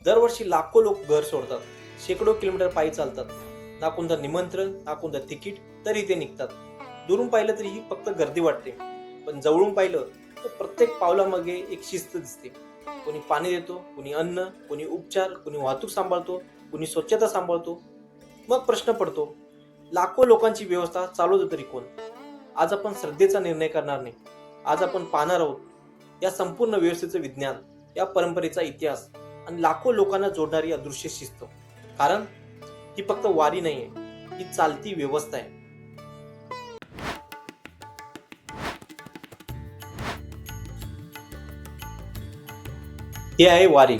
दरवर्षी लाखो लोक घर सोडतात, शेकडो किलोमीटर पायी चालतात. ना कोणतं निमंत्रण, ना कोणतं तिकीट, तरी ते निघतात. दुरून पाहिलं तरी ही फक्त गर्दी वाटते, पण जवळून पाहिलं तर प्रत्येक पावलामागे एक शिस्त दिसते. कोणी पाणी देतो, कोणी अन्न, कोणी उपचार, कोणी वाहतूक सांभाळतो, कोणी स्वच्छता सांभाळतो. मग प्रश्न पडतो, लाखो लोकांची व्यवस्था चालवतो तरी कोण? आज आपण श्रद्धेचा निर्णय करणार नाही. आज आपण पाहणार आहोत या संपूर्ण व्यवस्थेचं विज्ञान, या परंपरेचा इतिहास आणि लाखो लोकांना जोडणारी अदृश्य शिस्त. कारण ही फक्त वारी नाहीये, ही चालती व्यवस्था आहे. हे आहे वारी,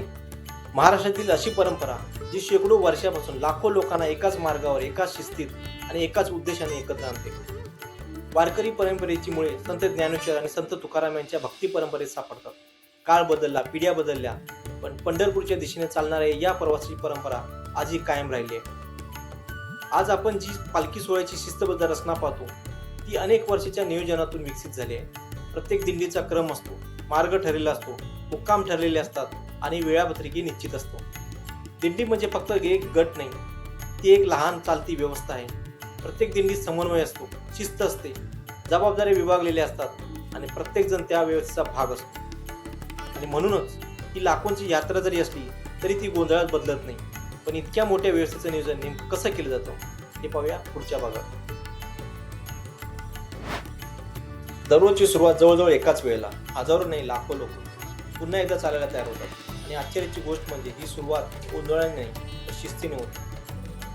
महाराष्ट्रातील अशी परंपरा जी शेकडो वर्षापासून लाखो लोकांना एकाच मार्गावर, एकाच शिस्तीत आणि एकाच उद्देशाने एकत्र आणते. वारकरी परंपरेची मुळे संत ज्ञानेश्वर आणि संत तुकाराम यांच्या भक्ती परंपरेत सापडतात. काळ बदलला, पिढ्या बदलल्या, पण पंढरपूरच्या दिशेने चालणाऱ्या या प्रवासाची परंपरा आजही कायम राहिली आहे. आज आपण जी पालखी सोहळ्याची शिस्तबद्ध रचना पाहतो ती अनेक वर्षाच्या नियोजनातून विकसित झाली आहे. प्रत्येक दिंडीचा क्रम असतो, मार्ग ठरलेला असतो, मुक्काम ठरलेले असतात आणि वेळापत्रकी निश्चित असतो. दिंडी म्हणजे फक्त एक गट नाही, ती एक लहान चालती व्यवस्था आहे. प्रत्येक दिंडीत समन्वय असतो, शिस्त असते, जबाबदारी विभागलेल्या असतात आणि प्रत्येक जण त्या व्यवस्थेचा भाग असतो. आणि म्हणूनच ही लाखोंची यात्रा जरी असली तरी ती गोंधळात बदलत नाही. पण इतक्या मोठ्या व्यवस्थेचं नियोजन नेमकं कसं केलं जातं हे पाहूया पुढच्या भागात. दररोजची सुरुवात जवळजवळ एकाच वेळेला हजारो नाही लाखो लोक पुन्हा एकदा चालायला तयार होतात. आणि आश्चर्याची गोष्ट म्हणजे ही सुरुवात गोंधळाने नाही तर शिस्तीने होते.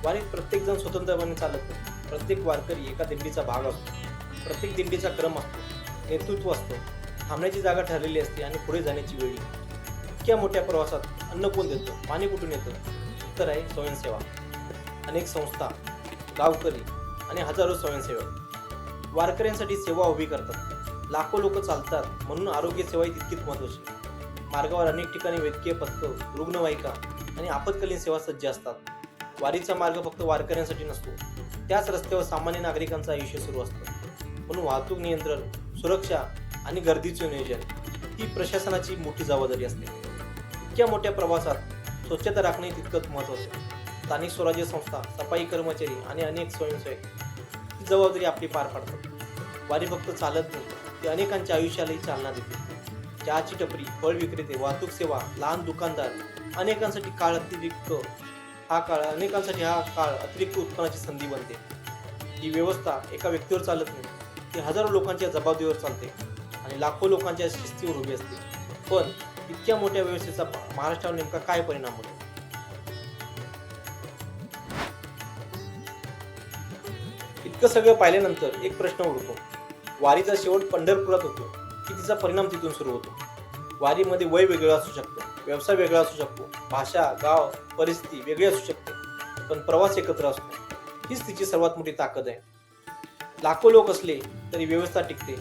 वारीत प्रत्येक जण स्वतंत्रपणे चालत नाही. प्रत्येक वारकरी एका दिंडीचा भाग असतो. प्रत्येक दिंडीचा क्रम असतो, नेतृत्व असतो, थांबण्याची जागा ठरलेली असते आणि पुढे जाण्याची वेळ. इतक्या मोठ्या प्रवासात अन्न कोण देतं, पाणी कुठून येतं? उत्तर आहे स्वयंसेवा. अनेक संस्था, गावकरी आणि हजारो स्वयंसेवक वारकऱ्यांसाठी सेवा उभी करतात. लाखो लोक चालतात म्हणून आरोग्य सेवाही तितकीच महत्त्वाची. मार्गावर अनेक ठिकाणी वैद्यकीय पथकं, रुग्णवाहिका आणि आपत्कालीन सेवा सज्ज असतात. वारीचा मार्ग फक्त वारकऱ्यांसाठी नसतो, त्याच रस्त्यावर सामान्य नागरिकांचं आयुष्य सुरू असतं. म्हणून वाहतूक नियंत्रण, सुरक्षा आणि गर्दीचे नियोजन ही प्रशासनाची मोठी जबाबदारी असते. इतक्या मोठ्या प्रवासात स्वच्छता राखणे तितकंच महत्त्वाचं. स्थानिक स्वराज्य संस्था, सफाई कर्मचारी आणि अनेक स्वयंसेवक ही जबाबदारी आपली पार पाडतात. वारी फक्त चालत नाही, ती अनेकांच्या आयुष्यालाही चालना देते. चहाची टपरी, फळ विक्रेते, वाहतूक सेवा, लहान दुकानदार, अनेकांसाठी हा काळ अतिरिक्त उत्पन्नाची संधी बनते. ही व्यवस्था एका व्यक्तीवर चालत नाही, ती हजारो लोकांच्या जबाबदारीवर चालते आणि लाखो लोकांच्या शिस्तीवर उभी असते. पण इतक्या मोठ्या व्यवस्थेचा महाराष्ट्रावर नेमका काय परिणाम होतो? इतकं सगळं पाहिल्यानंतर एक प्रश्न उरतो, वारीचा शेवट पंढरपुरात होतो की तिचा परिणाम तिथून सुरू होतो? वारीमध्ये वय वेगळं असू शकतं, व्यवसाय वेगळा असू शकतो, भाषा, गाव, परिस्थिती वेगळी असू शकते, पण प्रवास एकत्र असतो. हीच तिची सर्वात मोठी ताकद आहे. लाखो लोक असले तरी व्यवस्था टिकते.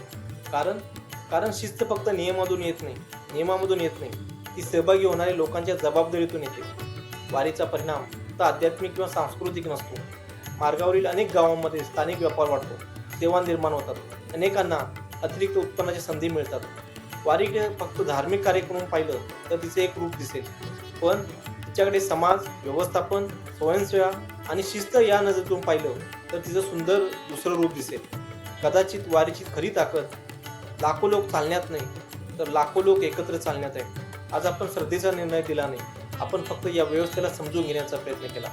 कारण शिस्त फक्त नियमामधून येत नाही, ती सहभागी होणाऱ्या लोकांच्या जबाबदारीतून येते. वारीचा परिणाम फक्त आध्यात्मिक किंवा सांस्कृतिक नसतो. मार्गावरील अनेक गावांमध्ये स्थानिक व्यापार वाढतो, सेवा निर्माण होतात, अनेकांना अतिरिक्त उत्पन्नाच्या संधी मिळतात. वारी फक्त धार्मिक कार्यक्रम पाहिलं तर तिचे एक रूप दिसेल, पण तिच्याकडे समाज, व्यवस्थापन, स्वयंसेवा आणि शिस्त या नजरेतून पाहिलं तर तिचं सुंदर दुसरं रूप दिसेल. कदाचित वारीची खरी ताकद लाखो लोक चालण्यात नाही तर लाखो लोक एकत्र चालण्यात आहे. आज आपण श्रद्धेचा निर्णय दिला नाही, आपण फक्त या व्यवस्थेला समजून घेण्याचा प्रयत्न केला.